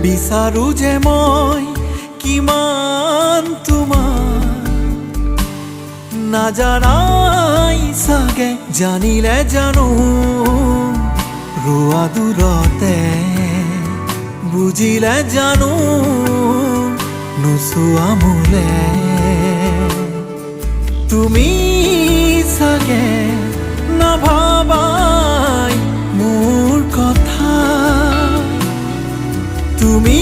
বিচাৰো যে মই কিমান তোমাৰ নাজানাই চাগে জানিলে জানো ৰোৱা দূৰতে বুজিলে জানো নোচোৱা মোলে তুমি চাগে নাভাবাই মোৰ কথা তুমি